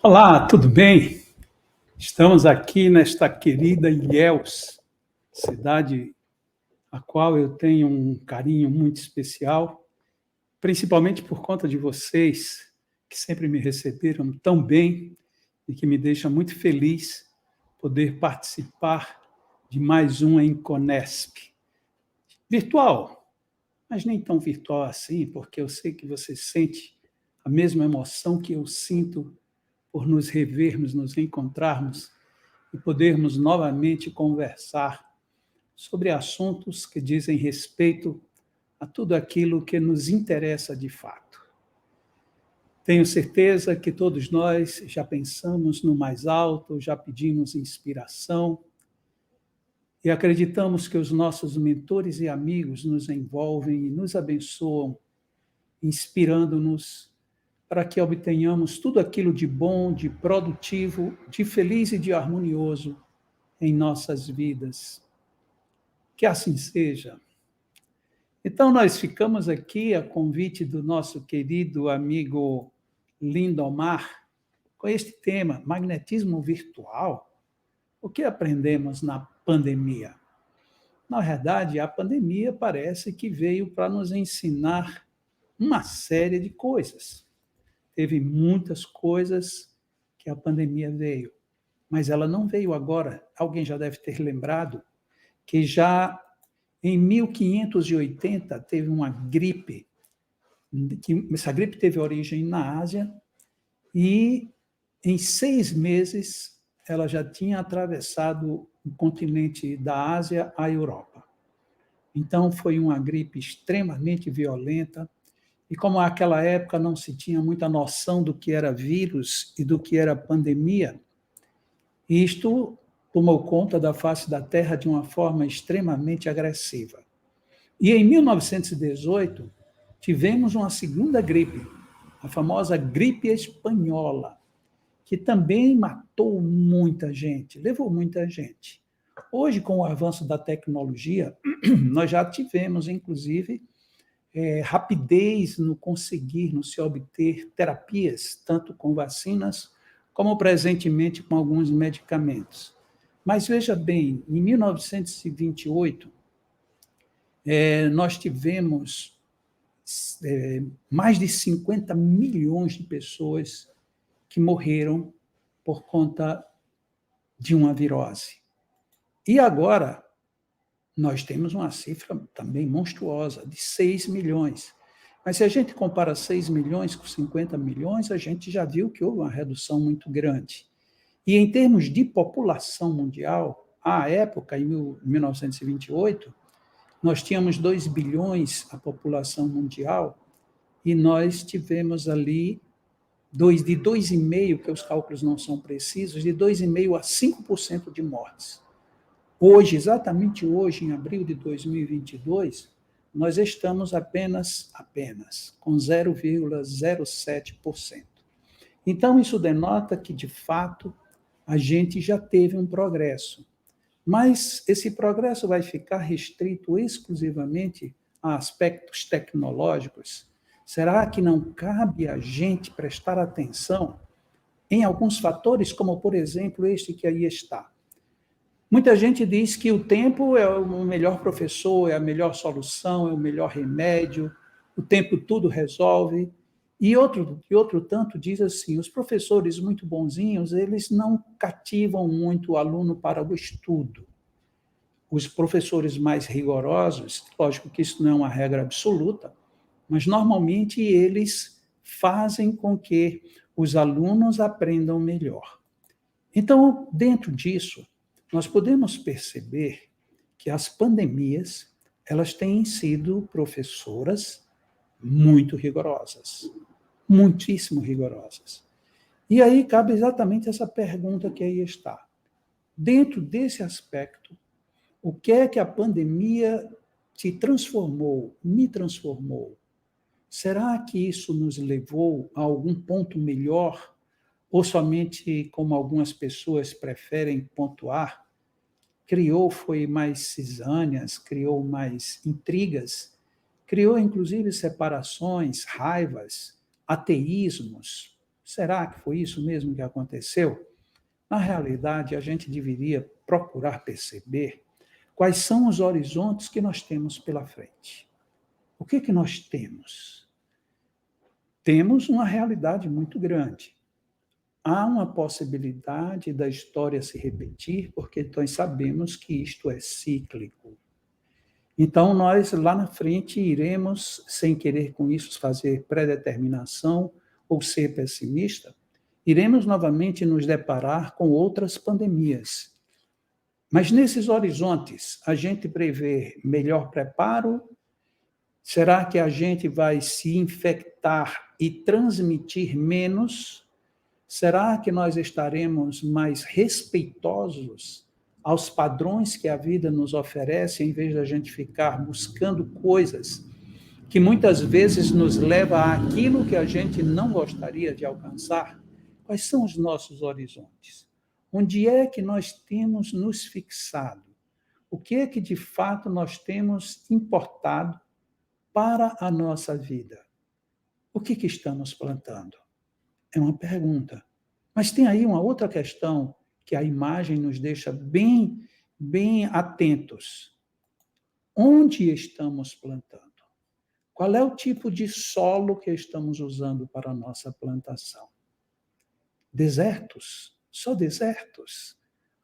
Olá, tudo bem? Estamos aqui nesta querida Ilhéus, cidade a qual eu tenho um carinho muito especial, principalmente por conta de vocês, que sempre me receberam tão bem e que me deixa muito feliz poder participar de mais um Enconesp. Virtual, mas nem tão virtual assim, porque eu sei que você sente a mesma emoção que eu sinto por nos revermos, nos encontrarmos e podermos novamente conversar sobre assuntos que dizem respeito a tudo aquilo que nos interessa de fato. Tenho certeza que todos nós já pensamos no mais alto, já pedimos inspiração e acreditamos que os nossos mentores e amigos nos envolvem e nos abençoam, inspirando-nos para que obtenhamos tudo aquilo de bom, de produtivo, de feliz e de harmonioso em nossas vidas. Que assim seja. Então, nós ficamos aqui a convite do nosso querido amigo Lindomar, com este tema, magnetismo virtual. O que aprendemos na pandemia? Na verdade, a pandemia parece que veio para nos ensinar uma série de coisas. Teve muitas coisas que a pandemia veio, mas ela não veio agora. Alguém já deve ter lembrado que já em 1580 teve uma gripe, que essa gripe teve origem na Ásia, e em 6 meses ela já tinha atravessado o continente da Ásia à Europa. Então foi uma gripe extremamente violenta, e como naquela época não se tinha muita noção do que era vírus e do que era pandemia, isto tomou conta da face da Terra de uma forma extremamente agressiva. E em 1918, tivemos uma segunda gripe, a famosa gripe espanhola, que também matou muita gente, levou muita gente. Hoje, com o avanço da tecnologia, nós já tivemos, inclusive, rapidez no conseguir, no se obter terapias, tanto com vacinas, como presentemente com alguns medicamentos. Mas veja bem, em 1928, nós tivemos mais de 50 milhões de pessoas que morreram por conta de uma virose. E agora, nós temos uma cifra também monstruosa, de 6 milhões. Mas se a gente compara 6 milhões com 50 milhões, a gente já viu que houve uma redução muito grande. E em termos de população mundial, à época, em 1928, nós tínhamos 2 bilhões a população mundial, e nós tivemos ali de 2,5%, que os cálculos não são precisos, de 2,5% a 5% de mortes. Hoje, exatamente hoje, em abril de 2022, nós estamos apenas com 0,07%. Então, isso denota que, de fato, a gente já teve um progresso. Mas esse progresso vai ficar restrito exclusivamente a aspectos tecnológicos? Será que não cabe a gente prestar atenção em alguns fatores, como, por exemplo, este que aí está? Muita gente diz que o tempo é o melhor professor, é a melhor solução, é o melhor remédio, o tempo tudo resolve. E outro tanto diz assim, os professores muito bonzinhos, eles não cativam muito o aluno para o estudo. Os professores mais rigorosos, lógico que isso não é uma regra absoluta, mas normalmente eles fazem com que os alunos aprendam melhor. Então, dentro disso, nós podemos perceber que as pandemias, elas têm sido professoras muito rigorosas, muitíssimo rigorosas. E aí cabe exatamente essa pergunta que aí está. Dentro desse aspecto, o que é que a pandemia te transformou, me transformou? Será que isso nos levou a algum ponto melhor? Ou somente, como algumas pessoas preferem pontuar, foi mais cisâneas, criou mais intrigas, criou inclusive separações, raivas, ateísmos, Será que foi isso mesmo que aconteceu? Na realidade, a gente deveria procurar perceber quais são os horizontes que nós temos pela frente. O que que nós temos? Temos uma realidade muito grande. Há uma possibilidade da história se repetir, porque nós sabemos que isto é cíclico. Então, nós lá na frente iremos, sem querer com isso fazer predeterminação ou ser pessimista, iremos novamente nos deparar com outras pandemias. Mas nesses horizontes, a gente prevê melhor preparo? Será que a gente vai se infectar e transmitir menos? Será que nós estaremos mais respeitosos aos padrões que a vida nos oferece, em vez da gente ficar buscando coisas que muitas vezes nos leva àquilo que a gente não gostaria de alcançar? Quais são os nossos horizontes? Onde é que nós temos nos fixado? O que é que de fato nós temos importado para a nossa vida? O que que estamos plantando? É uma pergunta. Mas tem aí uma outra questão que a imagem nos deixa bem atentos. Onde estamos plantando? Qual é o tipo de solo que estamos usando para a nossa plantação? Desertos? Só desertos?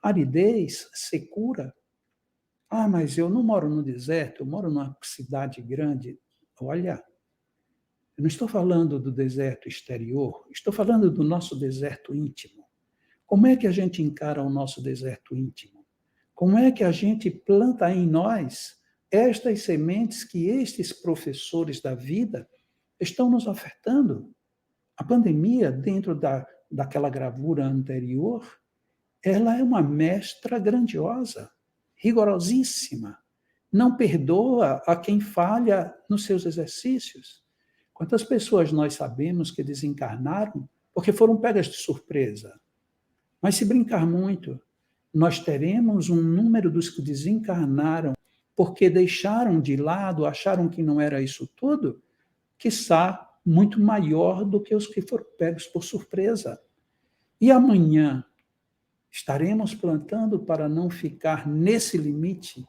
Aridez? Secura? Ah, mas eu não moro no deserto, eu moro numa cidade grande. Olha, eu não estou falando do deserto exterior, estou falando do nosso deserto íntimo. Como é que a gente encara o nosso deserto íntimo? Como é que a gente planta em nós estas sementes que estes professores da vida estão nos ofertando? A pandemia, dentro daquela gravura anterior, ela é uma mestra grandiosa, rigorosíssima. Não perdoa a quem falha nos seus exercícios. Quantas pessoas nós sabemos que desencarnaram porque foram pegas de surpresa? Mas se brincar muito, nós teremos um número dos que desencarnaram porque deixaram de lado, acharam que não era isso tudo, quiçá muito maior do que os que foram pegos por surpresa. E amanhã estaremos plantando para não ficar nesse limite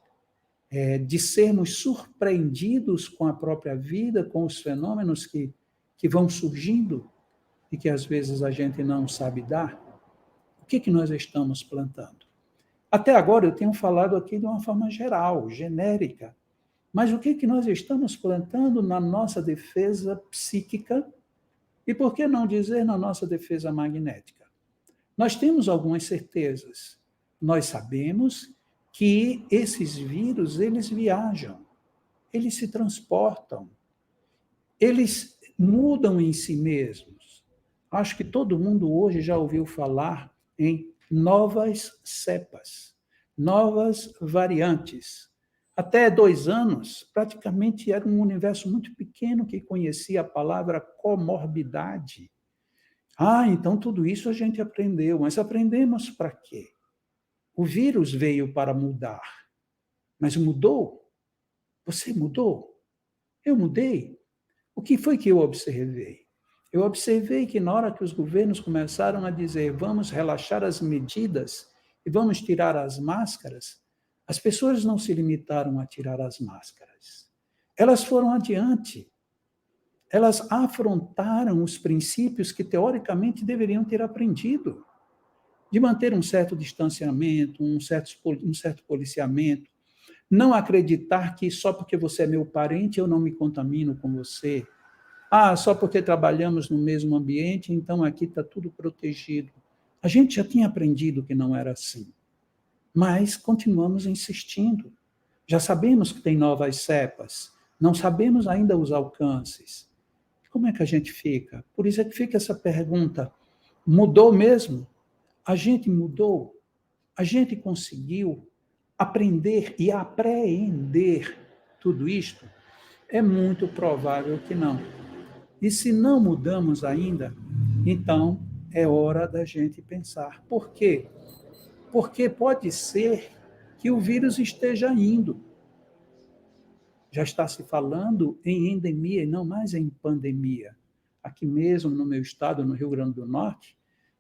de sermos surpreendidos com a própria vida, com os fenômenos que vão surgindo e que às vezes a gente não sabe dar? O que que nós estamos plantando? Até agora eu tenho falado aqui de uma forma geral, genérica, mas o que que nós estamos plantando na nossa defesa psíquica e, por que não dizer, na nossa defesa magnética? Nós temos algumas certezas. Nós sabemos que esses vírus, eles viajam, eles se transportam, eles mudam em si mesmos. Acho que todo mundo hoje já ouviu falar em novas cepas, novas variantes. Até 2 anos, praticamente era um universo muito pequeno que conhecia a palavra comorbidade. Ah, então tudo isso a gente aprendeu, mas aprendemos para quê? O vírus veio para mudar, mas mudou? Você mudou? Eu mudei? O que foi que eu observei? Eu observei que na hora que os governos começaram a dizer vamos relaxar as medidas e vamos tirar as máscaras, as pessoas não se limitaram a tirar as máscaras. Elas foram adiante. Elas afrontaram os princípios que teoricamente deveriam ter aprendido, de manter um certo distanciamento, um certo policiamento, não acreditar que só porque você é meu parente eu não me contamino com você. Ah, só porque trabalhamos no mesmo ambiente, então aqui está tudo protegido. A gente já tinha aprendido que não era assim, mas continuamos insistindo. Já sabemos que tem novas cepas, não sabemos ainda os alcances. Como é que a gente fica? Por isso é que fica essa pergunta: mudou mesmo? A gente mudou? A gente conseguiu aprender e apreender tudo isto? É muito provável que não. E se não mudamos ainda, então é hora da gente pensar. Por quê? Porque pode ser que o vírus esteja indo. Já está se falando em endemia e não mais em pandemia. aqui mesmo no meu estado, no Rio Grande do Norte,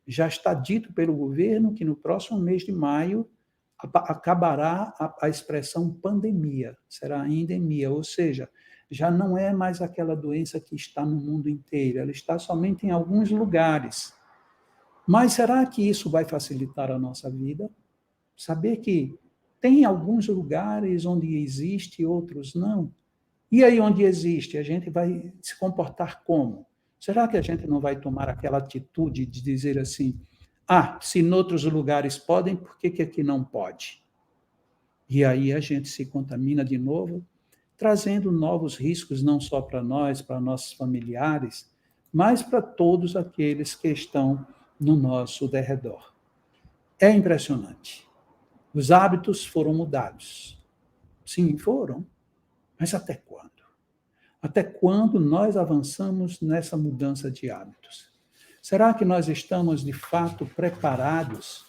já está dito pelo governo que no próximo mês de maio acabará a expressão pandemia, será endemia, ou seja, já não é mais aquela doença que está no mundo inteiro, ela está somente em alguns lugares. Mas será que isso vai facilitar a nossa vida? Saber que tem alguns lugares onde existe, outros não. E aí onde existe, a gente vai se comportar como? Será que a gente não vai tomar aquela atitude de dizer assim, se em outros lugares podem, por que aqui não pode? E aí a gente se contamina de novo, trazendo novos riscos, não só para nós, para nossos familiares, mas para todos aqueles que estão no nosso derredor. É impressionante. Os hábitos foram mudados. Sim, foram. Mas até quando? Até quando nós avançamos nessa mudança de hábitos? Será que nós estamos, de fato, preparados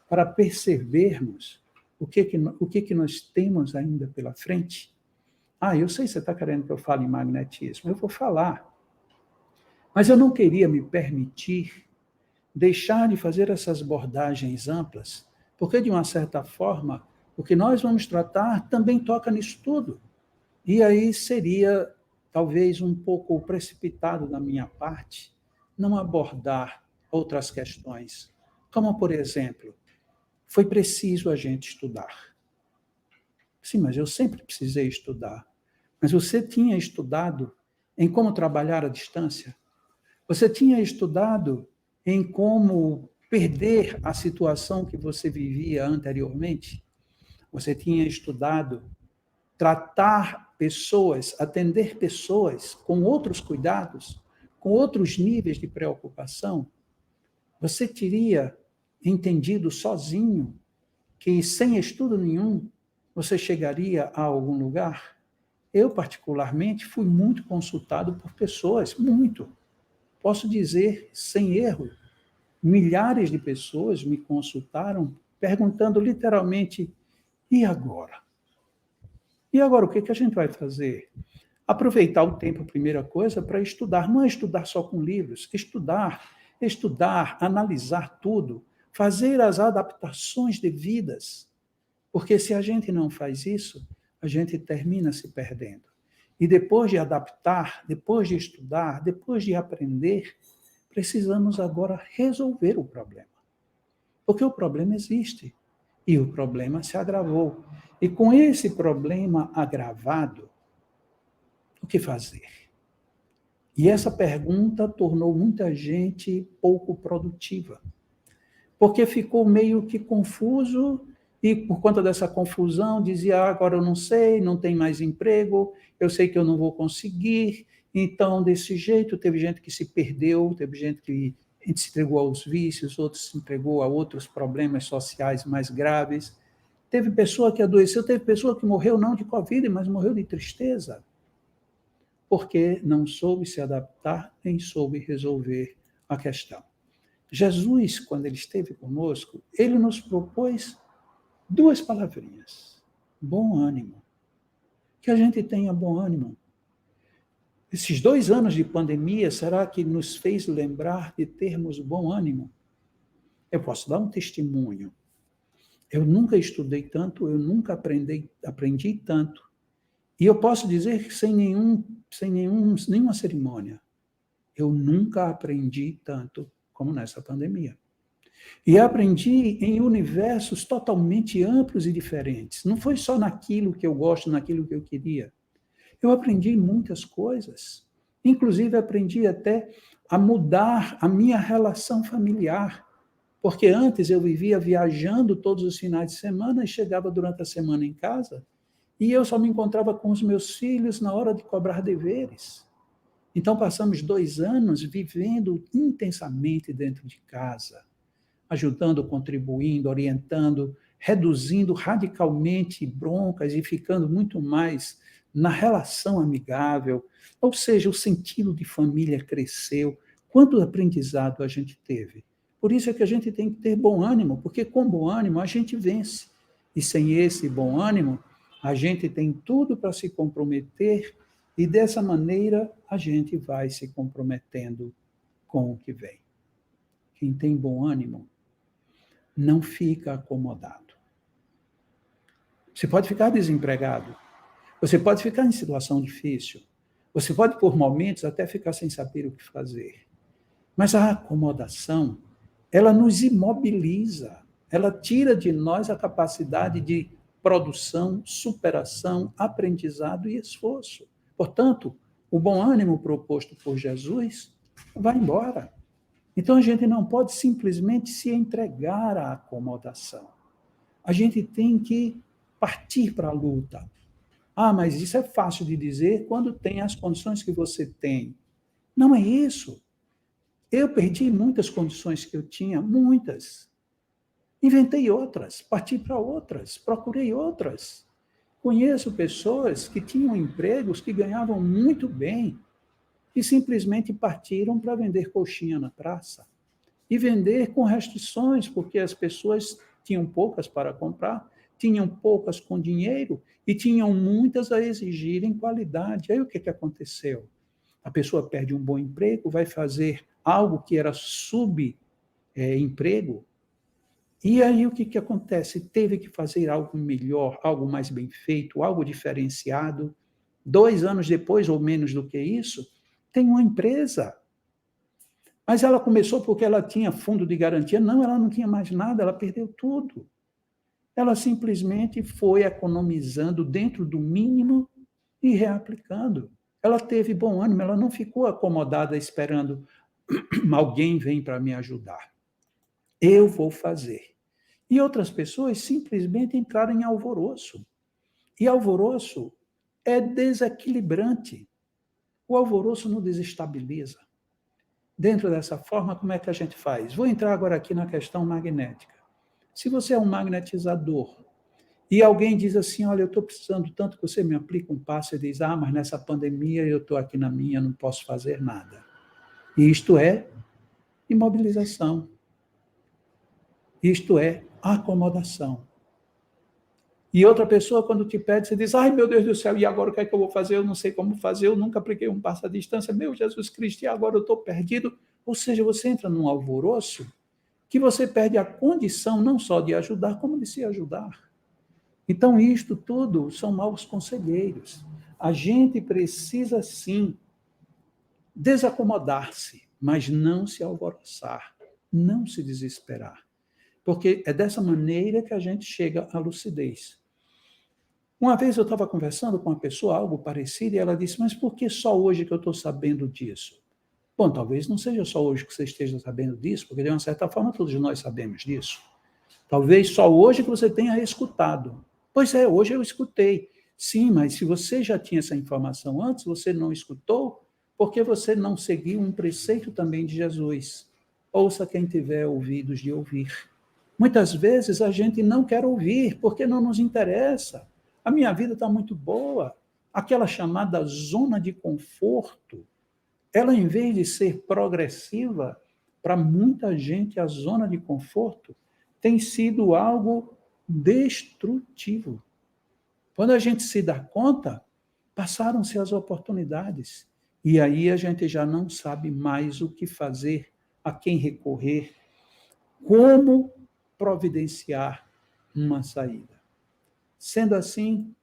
para percebermos o que nós temos ainda pela frente? Eu sei que você está querendo que eu fale em magnetismo. Eu vou falar. Mas eu não queria me permitir deixar de fazer essas abordagens amplas, porque, de uma certa forma, o que nós vamos tratar também toca nisso tudo. E aí seria, talvez, um pouco precipitado da minha parte não abordar outras questões, como, por exemplo, foi preciso a gente estudar. Sim, mas eu sempre precisei estudar. Mas você tinha estudado em como trabalhar à distância? Você tinha estudado em como perder a situação que você vivia anteriormente? Você tinha estudado tratar pessoas, atender pessoas com outros cuidados, com outros níveis de preocupação? Você teria entendido sozinho que, sem estudo nenhum, você chegaria a algum lugar? Eu, particularmente, fui muito consultado por pessoas, muito. Posso dizer, sem erro, milhares de pessoas me consultaram perguntando literalmente, e agora? E agora, o que a gente vai fazer? Aproveitar o tempo, primeira coisa, para estudar. Não é estudar só com livros, estudar, analisar tudo, fazer as adaptações devidas. Porque se a gente não faz isso, a gente termina se perdendo. E depois de adaptar, depois de estudar, depois de aprender, precisamos agora resolver o problema. Porque o problema existe. E o problema se agravou. E com esse problema agravado, o que fazer? E essa pergunta tornou muita gente pouco produtiva. Porque ficou meio que confuso e, por conta dessa confusão, dizia, agora eu não sei, não tem mais emprego, eu sei que eu não vou conseguir. Então, desse jeito, teve gente que se perdeu, teve gente que se entregou aos vícios, outros se entregou a outros problemas sociais mais graves. Teve pessoa que adoeceu, teve pessoa que morreu não de Covid, mas morreu de tristeza, porque não soube se adaptar, nem soube resolver a questão. Jesus, quando ele esteve conosco, ele nos propôs 2 palavrinhas: bom ânimo. Que a gente tenha bom ânimo. Esses 2 anos de pandemia, será que nos fez lembrar de termos bom ânimo? Eu posso dar um testemunho. Eu nunca estudei tanto, eu nunca aprendi tanto. E eu posso dizer que sem nenhuma cerimônia, eu nunca aprendi tanto como nessa pandemia. E aprendi em universos totalmente amplos e diferentes. Não foi só naquilo que eu gosto, naquilo que eu queria. Eu aprendi muitas coisas. Inclusive, aprendi até a mudar a minha relação familiar. Porque antes eu vivia viajando todos os finais de semana e chegava durante a semana em casa e eu só me encontrava com os meus filhos na hora de cobrar deveres. Então, passamos 2 anos vivendo intensamente dentro de casa, ajudando, contribuindo, orientando, reduzindo radicalmente broncas e ficando muito mais na relação amigável. Ou seja, o sentido de família cresceu. Quanto aprendizado a gente teve. Por isso é que a gente tem que ter bom ânimo, porque com bom ânimo a gente vence. E sem esse bom ânimo, a gente tem tudo para se comprometer E dessa maneira a gente vai se comprometendo com o que vem. Quem tem bom ânimo não fica acomodado. Você pode ficar desempregado, você pode ficar em situação difícil, você pode, por momentos, até ficar sem saber o que fazer. Mas a acomodação, ela nos imobiliza, ela tira de nós a capacidade de produção, superação, aprendizado e esforço. Portanto, o bom ânimo proposto por Jesus vai embora. Então, a gente não pode simplesmente se entregar à acomodação. A gente tem que partir para a luta. Ah, mas isso é fácil de dizer quando tem as condições que você tem. Não é isso. Eu perdi muitas condições que eu tinha, muitas. Inventei outras, parti para outras, procurei outras. Conheço pessoas que tinham empregos que ganhavam muito bem e simplesmente partiram para vender coxinha na praça. E vender com restrições, porque as pessoas tinham poucas para comprar, tinham poucas com dinheiro e tinham muitas a exigirem qualidade. Aí o que aconteceu? A pessoa perde um bom emprego, vai fazer algo que era subemprego, e aí o que acontece? Teve que fazer algo melhor, algo mais bem feito, algo diferenciado. 2 anos depois, ou menos do que isso, tem uma empresa. Mas ela começou porque ela tinha fundo de garantia? Não, ela não tinha mais nada, ela perdeu tudo. Ela simplesmente foi economizando dentro do mínimo e reaplicando. Ela teve bom ânimo, ela não ficou acomodada esperando alguém vem para me ajudar. Eu vou fazer. E outras pessoas simplesmente entraram em alvoroço. E alvoroço é desequilibrante. O alvoroço nos desestabiliza. Dentro dessa forma, como é que a gente faz? Vou entrar agora aqui na questão magnética. Se você é um magnetizador e alguém diz assim, olha, eu estou precisando tanto que você me aplica um passe e diz, ah, mas nessa pandemia eu estou aqui na minha, não posso fazer nada. E isto é imobilização. Isto é acomodação. E outra pessoa, quando te pede, você diz, ai meu Deus do céu, e agora o que é que eu vou fazer? Eu não sei como fazer, eu nunca apliquei um passo à distância, meu Jesus Cristo, e agora eu estou perdido. Ou seja, você entra num alvoroço que você perde a condição não só de ajudar, como de se ajudar. Então, isto tudo são maus conselheiros. A gente precisa, sim, desacomodar-se, mas não se alvoroçar, não se desesperar. Porque é dessa maneira que a gente chega à lucidez. Uma vez eu estava conversando com uma pessoa, algo parecido, e ela disse, mas por que só hoje que eu estou sabendo disso? Bom, talvez não seja só hoje que você esteja sabendo disso, porque de uma certa forma todos nós sabemos disso. Talvez só hoje que você tenha escutado. Pois é, hoje eu escutei. Sim, mas se você já tinha essa informação antes, você não escutou, porque você não seguiu um preceito também de Jesus. Ouça quem tiver ouvidos de ouvir. Muitas vezes a gente não quer ouvir, porque não nos interessa. A minha vida está muito boa. Aquela chamada zona de conforto, ela, em vez de ser progressiva, para muita gente, a zona de conforto tem sido algo destrutivo. Quando a gente se dá conta, passaram-se as oportunidades. E aí a gente já não sabe mais o que fazer, a quem recorrer, como providenciar uma saída. Sendo assim,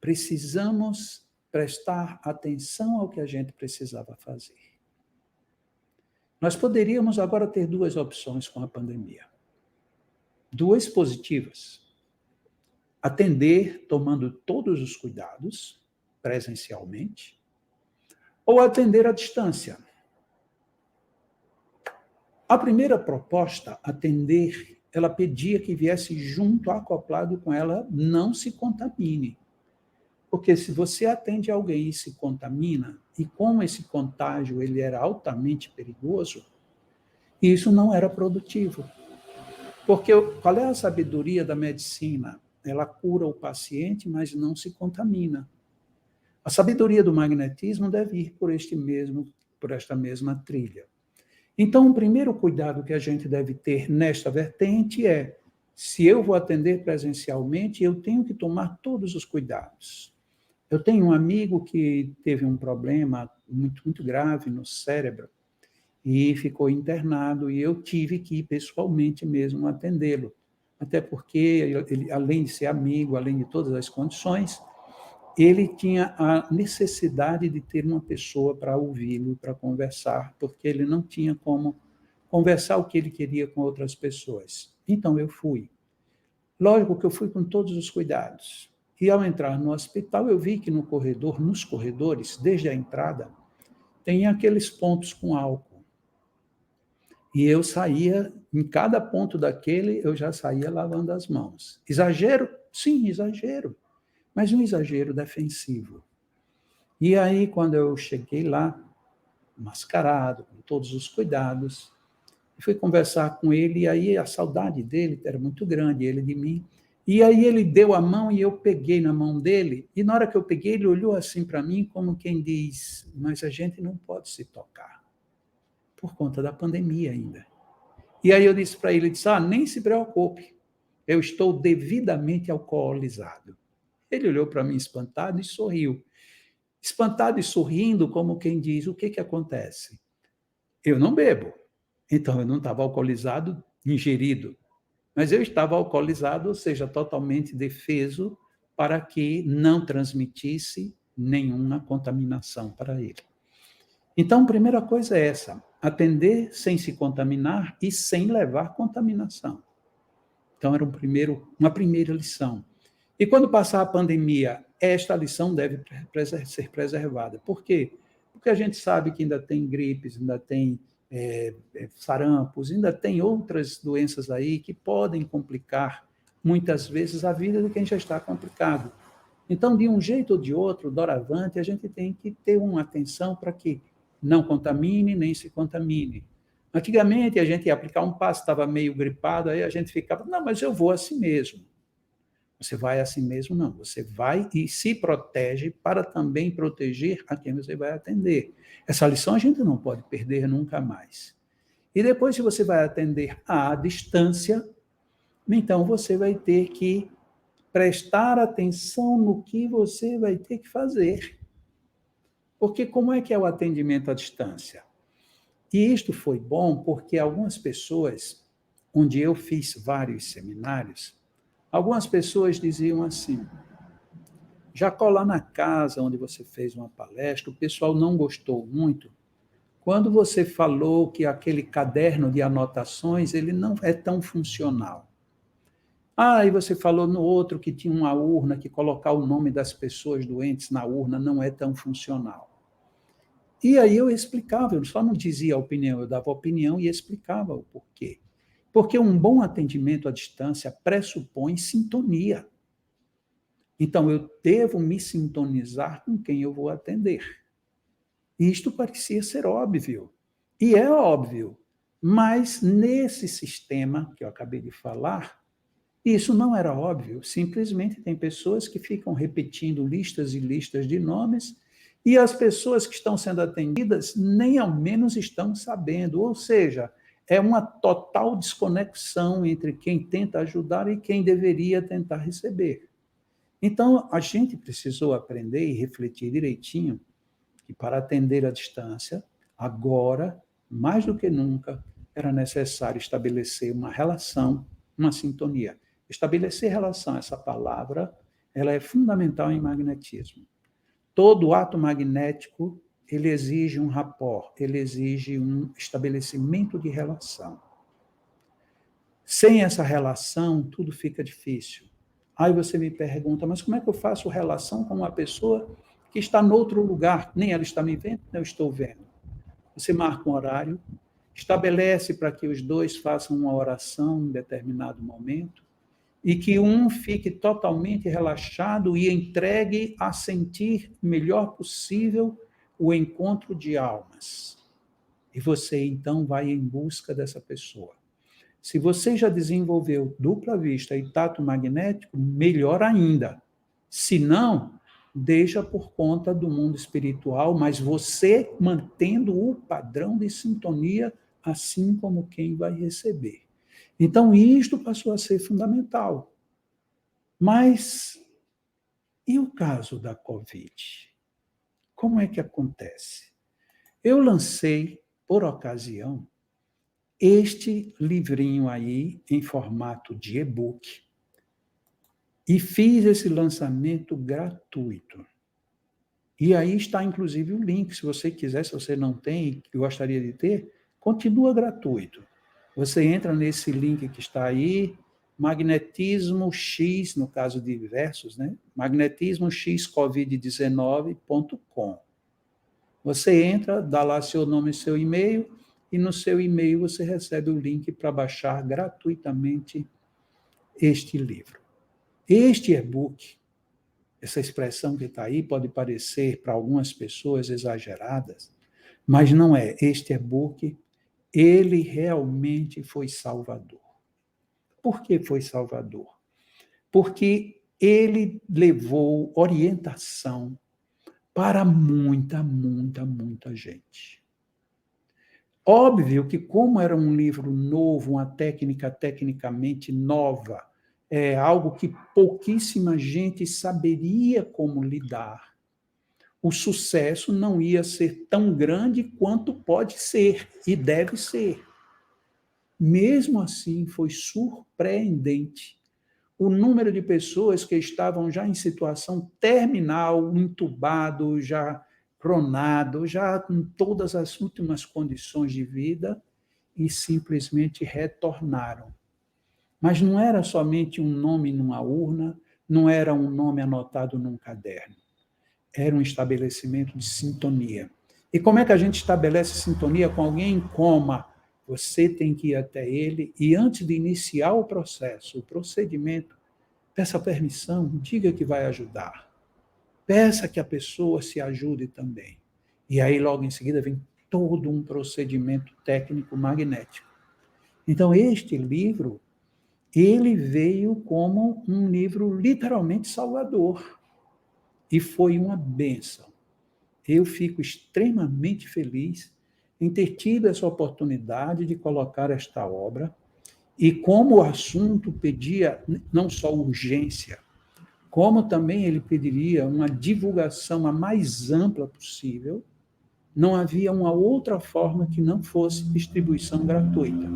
precisamos prestar atenção ao que a gente precisava fazer. Nós poderíamos agora ter 2 opções com a pandemia. 2 positivas. Atender tomando todos os cuidados, presencialmente, ou atender à distância. A primeira proposta, atender, ela pedia que viesse junto, acoplado com ela, não se contamine. Porque se você atende alguém e se contamina, e como esse contágio ele era altamente perigoso, isso não era produtivo. Porque qual é a sabedoria da medicina? Ela cura o paciente, mas não se contamina. A sabedoria do magnetismo deve ir por esta mesma trilha. Então, o primeiro cuidado que a gente deve ter nesta vertente é, se eu vou atender presencialmente, eu tenho que tomar todos os cuidados. Eu tenho um amigo que teve um problema muito grave no cérebro e ficou internado, e eu tive que ir pessoalmente mesmo atendê-lo. Até porque ele, além de ser amigo, além de todas as condições, ele tinha a necessidade de ter uma pessoa para ouvi-lo, para conversar, porque ele não tinha como conversar o que ele queria com outras pessoas. Então eu fui. Lógico que eu fui com todos os cuidados. E ao entrar no hospital, eu vi que no corredor, nos corredores, desde a entrada, tem aqueles pontos com álcool. E eu saía, em cada ponto daquele, eu já saía lavando as mãos. Exagero? Sim, exagero. Mas um exagero defensivo. E aí, quando eu cheguei lá, mascarado, com todos os cuidados, fui conversar com ele, e aí a saudade dele era muito grande, ele de mim. E aí ele deu a mão e eu peguei na mão dele, e na hora que eu peguei, ele olhou assim para mim, como quem diz: mas a gente não pode se tocar, por conta da pandemia ainda. E aí eu disse para ele, disse, nem se preocupe, eu estou devidamente alcoolizado. Ele olhou para mim espantado e sorriu. Espantado e sorrindo, como quem diz, o que acontece? Eu não bebo, então eu não estava alcoolizado, ingerido, mas eu estava alcoolizado, ou seja, totalmente defeso para que não transmitisse nenhuma contaminação para ele. Então, a primeira coisa é essa, atender sem se contaminar e sem levar contaminação. Então, era uma primeira lição. E quando passar a pandemia, esta lição deve ser preservada. Por quê? Porque a gente sabe que ainda tem gripes, ainda tem sarampos, ainda tem outras doenças aí que podem complicar, muitas vezes, a vida de quem já está complicado. Então, de um jeito ou de outro, doravante, a gente tem que ter uma atenção para que não contamine, nem se contamine. Antigamente, a gente ia aplicar um passo, estava meio gripado, aí a gente ficava, não, mas eu vou assim mesmo. Você vai assim mesmo? Não. Você vai e se protege para também proteger a quem você vai atender. Essa lição a gente não pode perder nunca mais. E depois, se você vai atender à distância, então você vai ter que prestar atenção no que você vai ter que fazer. Porque como é que é o atendimento à distância? E isto foi bom porque algumas pessoas, onde eu fiz vários seminários, algumas pessoas diziam assim, Jacó, lá na casa onde você fez uma palestra, o pessoal não gostou muito, quando você falou que aquele caderno de anotações, ele não é tão funcional. E você falou no outro que tinha uma urna, que colocar o nome das pessoas doentes na urna não é tão funcional. E aí eu explicava, eu só não dizia a opinião, eu dava a opinião e explicava o porquê. Porque um bom atendimento à distância pressupõe sintonia. Então, eu devo me sintonizar com quem eu vou atender. Isto parecia ser óbvio. E é óbvio. Mas nesse sistema que eu acabei de falar, isso não era óbvio. Simplesmente tem pessoas que ficam repetindo listas e listas de nomes e as pessoas que estão sendo atendidas nem ao menos estão sabendo. Ou seja, é uma total desconexão entre quem tenta ajudar e quem deveria tentar receber. Então, a gente precisou aprender e refletir direitinho que para atender à distância, agora, mais do que nunca, era necessário estabelecer uma relação, uma sintonia. Estabelecer relação, essa palavra, ela é fundamental em magnetismo. Todo ato magnético, ele exige um rapport, ele exige um estabelecimento de relação. Sem essa relação, tudo fica difícil. Aí você me pergunta, mas como é que eu faço relação com uma pessoa que está em outro lugar? Nem ela está me vendo, nem eu estou vendo. Você marca um horário, estabelece para que os dois façam uma oração em determinado momento e que um fique totalmente relaxado e entregue a sentir o melhor possível o encontro de almas. E você, então, vai em busca dessa pessoa. Se você já desenvolveu dupla vista e tato magnético, melhor ainda. Se não, deixa por conta do mundo espiritual, mas você mantendo o padrão de sintonia, assim como quem vai receber. Então, isto passou a ser fundamental. Mas E o caso da Covid? Como é que acontece? Eu lancei, por ocasião, este livrinho aí em formato de e-book e fiz esse lançamento gratuito. E aí está, inclusive, o link, se você quiser, se você não tem e gostaria de ter, continua gratuito. Você entra nesse link que está aí, Magnetismo X, no caso de versos, né? magnetismoxcovid19.com. Você entra, dá lá seu nome e seu e-mail, e no seu e-mail você recebe o link para baixar gratuitamente este livro. Este e-book, essa expressão que está aí pode parecer para algumas pessoas exageradas, mas não é. Este e-book, ele realmente foi salvador. Por que foi salvador? Porque ele levou orientação para muita gente. Óbvio que, como era um livro novo, uma técnica tecnicamente nova, é algo que pouquíssima gente saberia como lidar, o sucesso não ia ser tão grande quanto pode ser e deve ser. Mesmo assim, foi surpreendente o número de pessoas que estavam já em situação terminal, entubado, já pronado, já com todas as últimas condições de vida e simplesmente retornaram. Mas não era somente um nome numa urna, não era um nome anotado num caderno. Era um estabelecimento de sintonia. E como é que a gente estabelece sintonia com alguém em coma? Você tem que ir até ele e, antes de iniciar o processo, o procedimento, peça permissão, diga que vai ajudar. Peça que a pessoa se ajude também. E aí, logo em seguida, vem todo um procedimento técnico magnético. Então, este livro, ele veio como um livro literalmente salvador. E foi uma bênção. Eu fico extremamente feliz em ter tido essa oportunidade de colocar esta obra. E como o assunto pedia não só urgência, como também ele pediria uma divulgação a mais ampla possível, não havia uma outra forma que não fosse distribuição gratuita.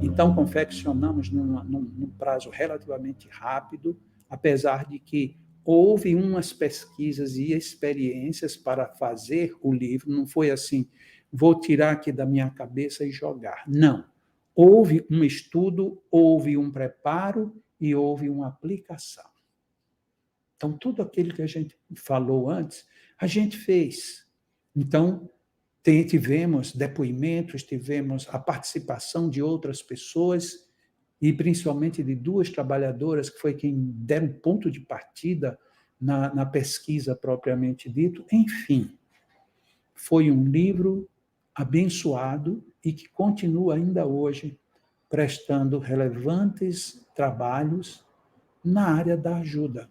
Então, confeccionamos num prazo relativamente rápido, apesar de que houve umas pesquisas e experiências para fazer o livro, não foi assim, vou tirar aqui da minha cabeça e jogar. Não. Houve um estudo, houve um preparo e houve uma aplicação. Então, tudo aquilo que a gente falou antes, a gente fez. Então, tivemos depoimentos, tivemos a participação de outras pessoas, e principalmente de duas trabalhadoras, que foi quem deram um ponto de partida na pesquisa propriamente dito. Enfim, foi um livro abençoado e que continua ainda hoje prestando relevantes trabalhos na área da ajuda.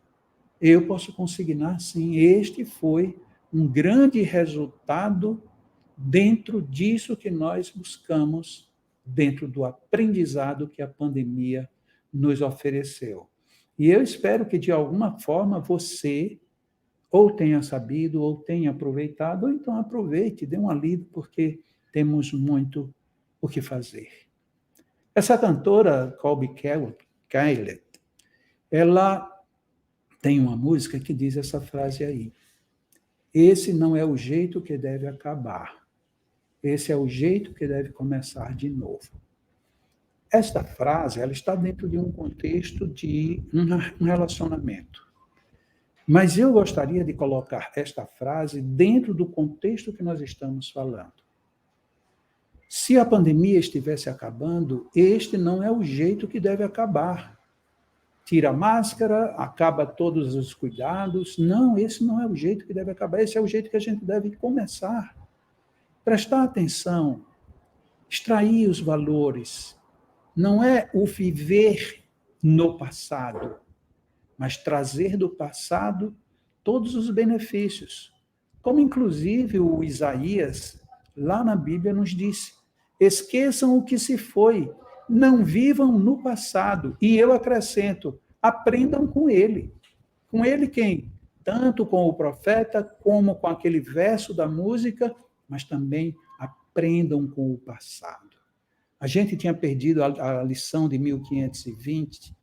Eu posso consignar, sim, este foi um grande resultado dentro disso que nós buscamos, dentro do aprendizado que a pandemia nos ofereceu. E eu espero que, de alguma forma, você ou tenha sabido, ou tenha aproveitado, ou então aproveite, dê um alívio, porque temos muito o que fazer. Essa cantora, Colby Kylie, ela tem uma música que diz essa frase aí: esse não é o jeito que deve acabar. Esse é o jeito que deve começar de novo. Esta frase, ela está dentro de um contexto de um relacionamento. Mas eu gostaria de colocar esta frase dentro do contexto que nós estamos falando. Se a pandemia estivesse acabando, este não é o jeito que deve acabar. Tira a máscara, acaba todos os cuidados. Não, esse não é o jeito que deve acabar, esse é o jeito que a gente deve começar. Prestar atenção, extrair os valores. Não é o viver no passado, mas trazer do passado todos os benefícios. Como, inclusive, o Isaías, lá na Bíblia, nos disse: esqueçam o que se foi, não vivam no passado. E eu acrescento: aprendam com ele. Com ele quem? Tanto com o profeta, como com aquele verso da música, mas também aprendam com o passado. A gente tinha perdido a lição de 1520,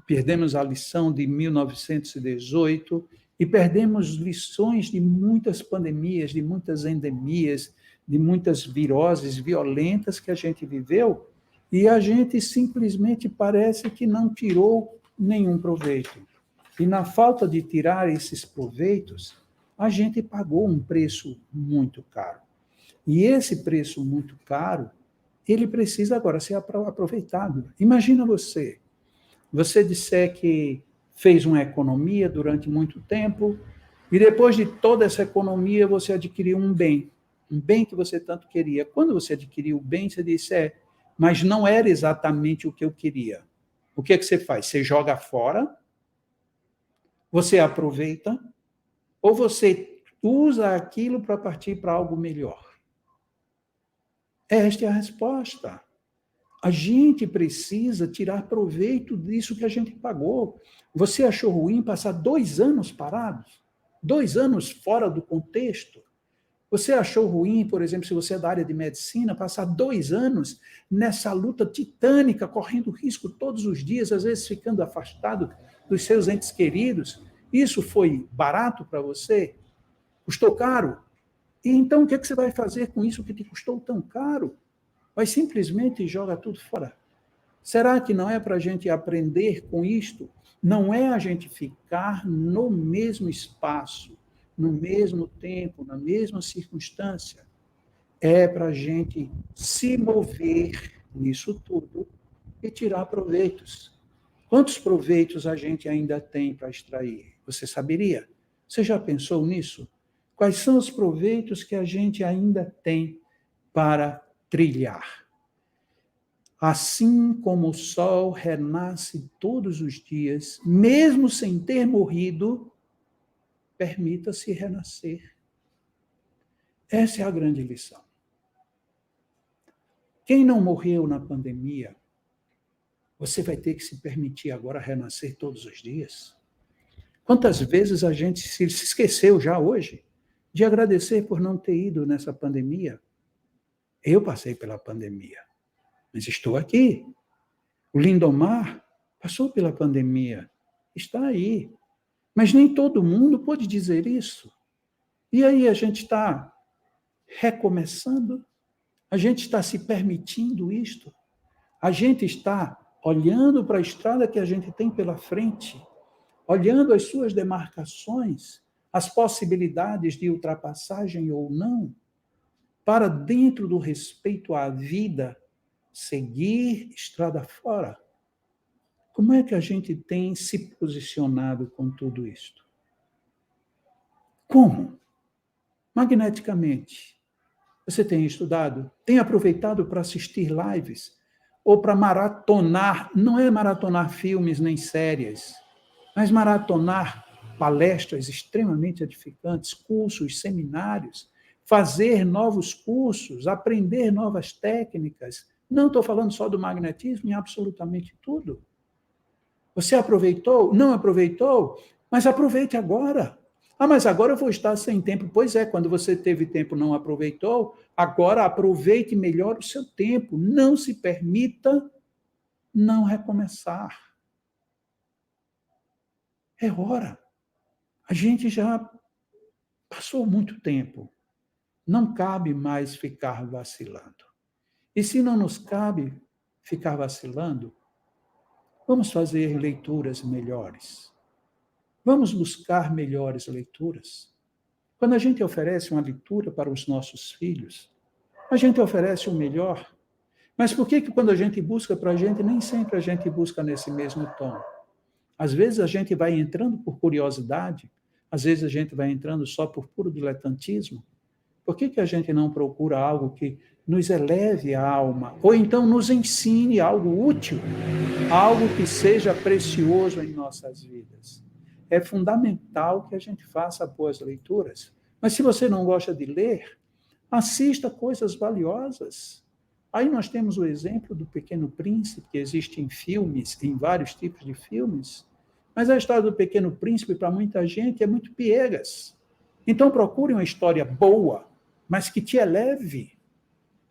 perdemos a lição de 1918 e perdemos lições de muitas pandemias, de muitas endemias, de muitas viroses violentas que a gente viveu, e a gente simplesmente parece que não tirou nenhum proveito. E na falta de tirar esses proveitos, a gente pagou um preço muito caro. E esse preço muito caro, ele precisa agora ser aproveitado. Imagina você disser que fez uma economia durante muito tempo, e depois de toda essa economia você adquiriu um bem que você tanto queria. Quando você adquiriu o bem, você disse, mas não era exatamente o que eu queria. O que é que você faz? Você joga fora, você aproveita, ou você usa aquilo para partir para algo melhor? Esta é a resposta. A gente precisa tirar proveito disso que a gente pagou. Você achou ruim passar 2 anos parados? 2 anos fora do contexto? Você achou ruim, por exemplo, se você é da área de medicina, passar 2 anos nessa luta titânica, correndo risco todos os dias, às vezes ficando afastado dos seus entes queridos? Isso foi barato para você? Custou caro? E então o que você vai fazer com isso que te custou tão caro? Vai simplesmente jogar tudo fora? Será que não é para a gente aprender com isto? Não é a gente ficar no mesmo espaço, no mesmo tempo, na mesma circunstância. É para a gente se mover nisso tudo e tirar proveitos. Quantos proveitos a gente ainda tem para extrair? Você saberia? Você já pensou nisso? Quais são os proveitos que a gente ainda tem para trilhar? Assim como o sol renasce todos os dias, mesmo sem ter morrido, permita-se renascer. Essa é a grande lição. Quem não morreu na pandemia, você vai ter que se permitir agora renascer todos os dias? Quantas vezes a gente se esqueceu já hoje de agradecer por não ter ido nessa pandemia? Eu passei pela pandemia, mas estou aqui. O Lindomar passou pela pandemia, está aí. Mas nem todo mundo pode dizer isso. E aí a gente está recomeçando, a gente está se permitindo isto, a gente está olhando para a estrada que a gente tem pela frente, olhando as suas demarcações, as possibilidades de ultrapassagem ou não, para dentro do respeito à vida, seguir estrada fora. Como é que a gente tem se posicionado com tudo isto? Como? Magneticamente. Você tem estudado? Tem aproveitado para assistir lives? Ou para maratonar? Não é maratonar filmes nem séries, mas maratonar palestras extremamente edificantes, cursos, seminários, fazer novos cursos, aprender novas técnicas. Não estou falando só do magnetismo, em absolutamente tudo. Você aproveitou? Não aproveitou? Mas aproveite agora. Mas agora eu vou estar sem tempo. Pois é, quando você teve tempo e não aproveitou, agora aproveite melhor o seu tempo. Não se permita não recomeçar. É hora. A gente já passou muito tempo. Não cabe mais ficar vacilando. E se não nos cabe ficar vacilando, vamos fazer leituras melhores. Vamos buscar melhores leituras. Quando a gente oferece uma leitura para os nossos filhos, a gente oferece o melhor. Mas por que quando a gente busca para a gente, nem sempre a gente busca nesse mesmo tom? Às vezes a gente vai entrando por curiosidade, às vezes a gente vai entrando só por puro diletantismo. Por que a gente não procura algo que nos eleve a alma? Ou então nos ensine algo útil, algo que seja precioso em nossas vidas? É fundamental que a gente faça boas leituras. Mas se você não gosta de ler, assista coisas valiosas. Aí nós temos o exemplo do Pequeno Príncipe, que existe em filmes, em vários tipos de filmes. Mas a história do Pequeno Príncipe, para muita gente, é muito piegas. Então procure uma história boa, mas que te eleve,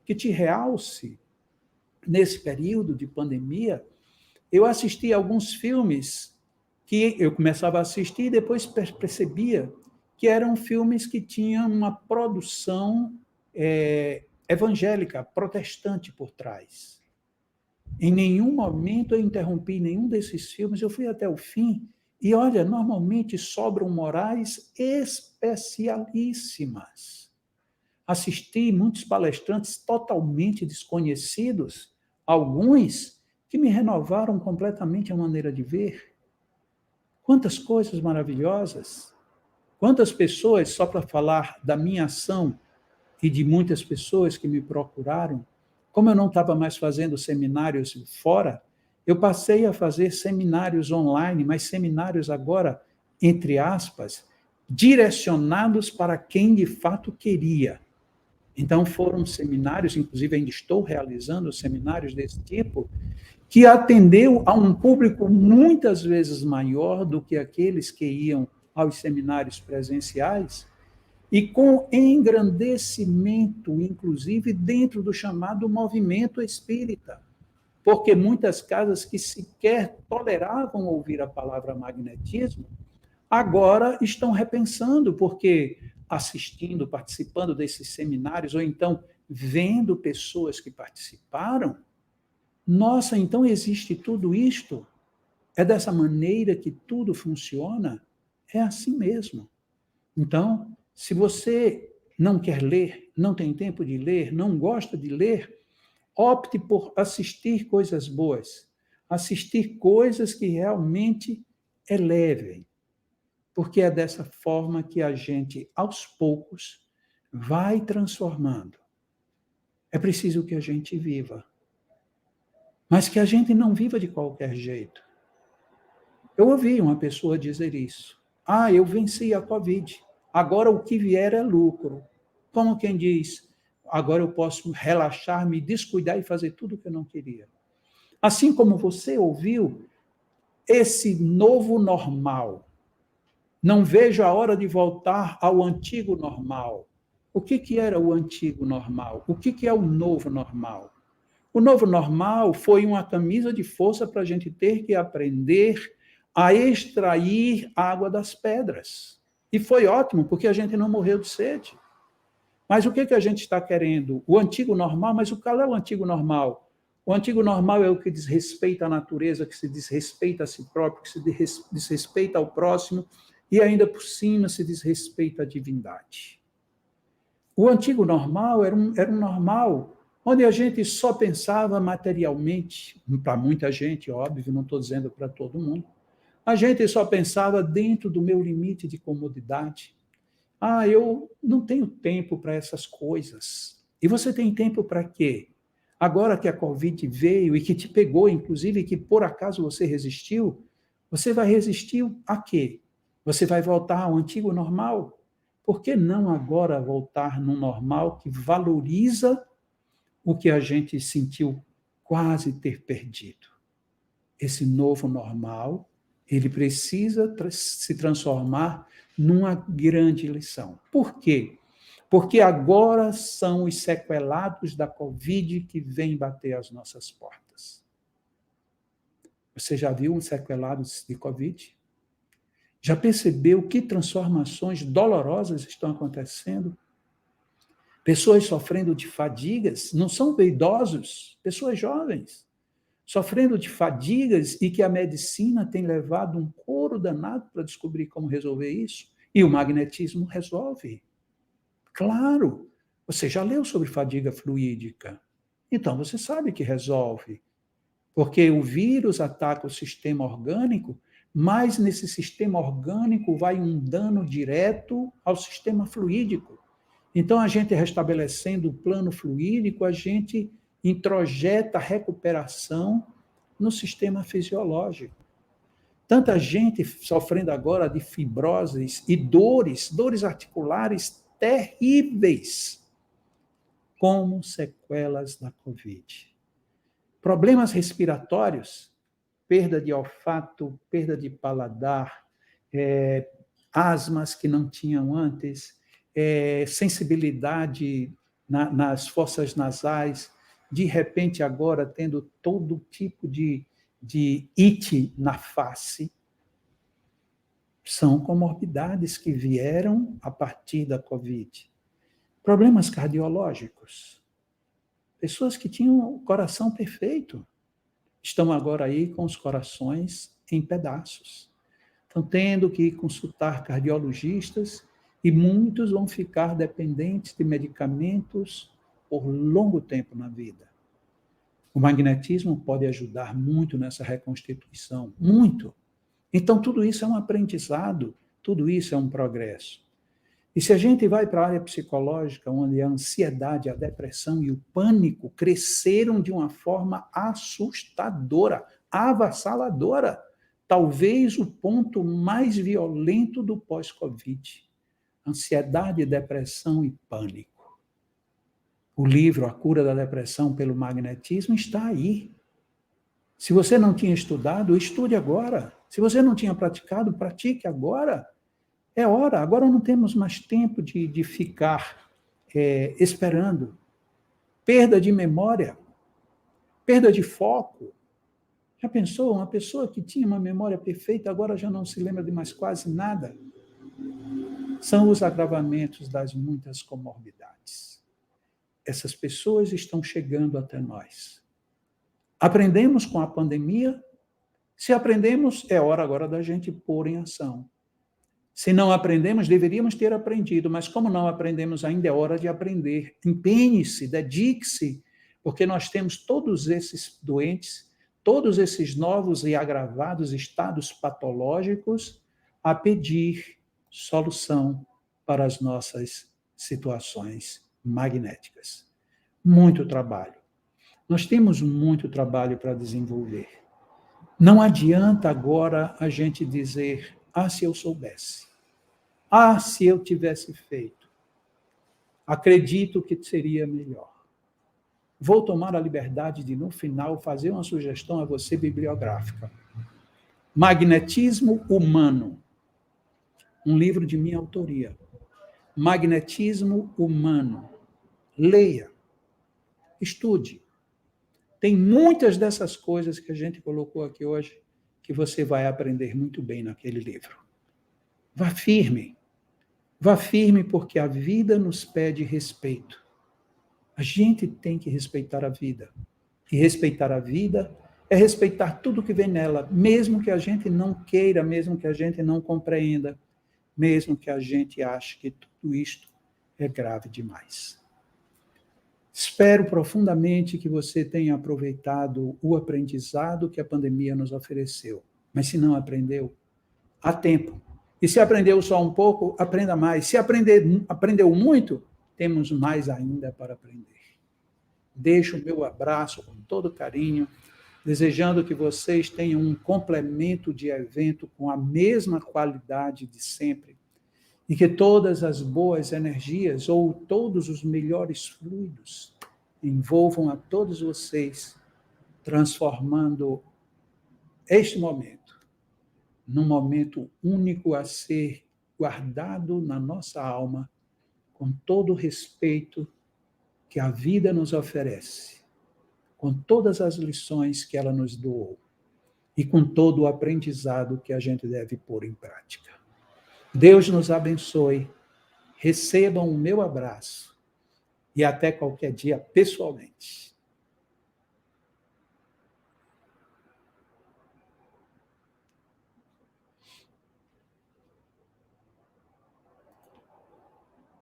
que te realce. Nesse período de pandemia, eu assisti a alguns filmes que eu começava a assistir e depois percebia que eram filmes que tinham uma produção evangélica, protestante por trás. Em nenhum momento eu interrompi nenhum desses filmes, eu fui até o fim, e olha, normalmente sobram morais especialíssimas. Assisti muitos palestrantes totalmente desconhecidos, alguns que me renovaram completamente a maneira de ver. Quantas coisas maravilhosas! Quantas pessoas, só para falar da minha ação e de muitas pessoas que me procuraram, como eu não estava mais fazendo seminários fora, eu passei a fazer seminários online, mas seminários agora, entre aspas, direcionados para quem de fato queria. Então foram seminários, inclusive ainda estou realizando seminários desse tipo, que atendeu a um público muitas vezes maior do que aqueles que iam aos seminários presenciais, e com engrandecimento, inclusive, dentro do chamado movimento espírita. Porque muitas casas que sequer toleravam ouvir a palavra magnetismo, agora estão repensando, porque assistindo, participando desses seminários, ou então vendo pessoas que participaram, nossa, então existe tudo isto? É dessa maneira que tudo funciona? É assim mesmo. Então, se você não quer ler, não tem tempo de ler, não gosta de ler, opte por assistir coisas boas, assistir coisas que realmente elevem, porque é dessa forma que a gente, aos poucos, vai transformando. É preciso que a gente viva, mas que a gente não viva de qualquer jeito. Eu ouvi uma pessoa dizer isso. Ah, eu venci a Covid. Agora o que vier é lucro. Como quem diz, agora eu posso relaxar, me descuidar e fazer tudo o que eu não queria. Assim como você ouviu, esse novo normal. Não vejo a hora de voltar ao antigo normal. O que era o antigo normal? O que é o novo normal? O novo normal foi uma camisa de força para a gente ter que aprender a extrair água das pedras. E foi ótimo, porque a gente não morreu de sede. Mas o que a gente está querendo? O antigo normal, mas qual é o antigo normal? O antigo normal é o que desrespeita a natureza, que se desrespeita a si próprio, que se desrespeita ao próximo e ainda por cima se desrespeita a divindade. O antigo normal era um normal onde a gente só pensava materialmente, para muita gente, óbvio, não estou dizendo para todo mundo, a gente só pensava dentro do meu limite de comodidade. Ah, eu não tenho tempo para essas coisas. E você tem tempo para quê? Agora que a Covid veio e que te pegou, inclusive, que por acaso você resistiu, você vai resistir a quê? Você vai voltar ao antigo normal? Por que não agora voltar num normal que valoriza o que a gente sentiu quase ter perdido? Esse novo normal, ele precisa se transformar numa grande lição. Por quê? Porque agora são os sequelados da Covid que vêm bater às nossas portas. Você já viu um sequelado de Covid? Já percebeu que transformações dolorosas estão acontecendo? Pessoas sofrendo de fadigas, não são idosos, pessoas jovens, sofrendo de fadigas e que a medicina tem levado um couro danado para descobrir como resolver isso. E o magnetismo resolve. Claro, você já leu sobre fadiga fluídica. Então você sabe que resolve. Porque o vírus ataca o sistema orgânico, mas nesse sistema orgânico vai um dano direto ao sistema fluídico. Então, a gente restabelecendo o plano fluídico, a gente introjeta a recuperação no sistema fisiológico. Tanta gente sofrendo agora de fibroses e dores articulares terríveis, como sequelas da Covid. Problemas respiratórios, perda de olfato, perda de paladar, asmas que não tinham antes, sensibilidade nas fossas nasais, de repente agora tendo todo tipo de ite na face. São comorbidades que vieram a partir da Covid. Problemas cardiológicos. Pessoas que tinham o coração perfeito estão agora aí com os corações em pedaços. Estão tendo que consultar cardiologistas e muitos vão ficar dependentes de medicamentos por longo tempo na vida. O magnetismo pode ajudar muito nessa reconstituição, muito. Então, tudo isso é um aprendizado, tudo isso é um progresso. E se a gente vai para a área psicológica, onde a ansiedade, a depressão e o pânico cresceram de uma forma assustadora, avassaladora, talvez o ponto mais violento do pós-Covid. Ansiedade, depressão e pânico. O livro A Cura da Depressão pelo Magnetismo está aí. Se você não tinha estudado, estude agora. Se você não tinha praticado, pratique agora. É hora. Agora não temos mais tempo de ficar esperando. Perda de memória, perda de foco. Já pensou? Uma pessoa que tinha uma memória perfeita, agora já não se lembra de mais quase nada. São os agravamentos das muitas comorbidades. Essas pessoas estão chegando até nós. Aprendemos com a pandemia? Se aprendemos, é hora agora da gente pôr em ação. Se não aprendemos, deveríamos ter aprendido, mas como não aprendemos ainda, é hora de aprender. Empenhe-se, dedique-se, porque nós temos todos esses doentes, todos esses novos e agravados estados patológicos a pedir solução para as nossas situações magnéticas. Muito trabalho. Nós temos muito trabalho para desenvolver. Não adianta agora a gente dizer, se eu soubesse. Se eu tivesse feito. Acredito que seria melhor. Vou tomar a liberdade de, no final, fazer uma sugestão a você bibliográfica. Magnetismo Humano. Um livro de minha autoria. Magnetismo Humano. Leia. Estude. Tem muitas dessas coisas que a gente colocou aqui hoje que você vai aprender muito bem naquele livro. Vá firme. Vá firme porque a vida nos pede respeito. A gente tem que respeitar a vida. E respeitar a vida é respeitar tudo que vem nela, mesmo que a gente não queira, mesmo que a gente não compreenda, mesmo que a gente ache que tudo isto é grave demais. Espero profundamente que você tenha aproveitado o aprendizado que a pandemia nos ofereceu. Mas se não aprendeu, há tempo. E se aprendeu só um pouco, aprenda mais. Se aprendeu muito, temos mais ainda para aprender. Deixo o meu abraço com todo carinho, desejando que vocês tenham um complemento de evento com a mesma qualidade de sempre e que todas as boas energias ou todos os melhores fluidos envolvam a todos vocês, transformando este momento num momento único a ser guardado na nossa alma, com todo o respeito que a vida nos oferece, com todas as lições que ela nos doou e com todo o aprendizado que a gente deve pôr em prática. Deus nos abençoe, recebam o meu abraço e até qualquer dia pessoalmente.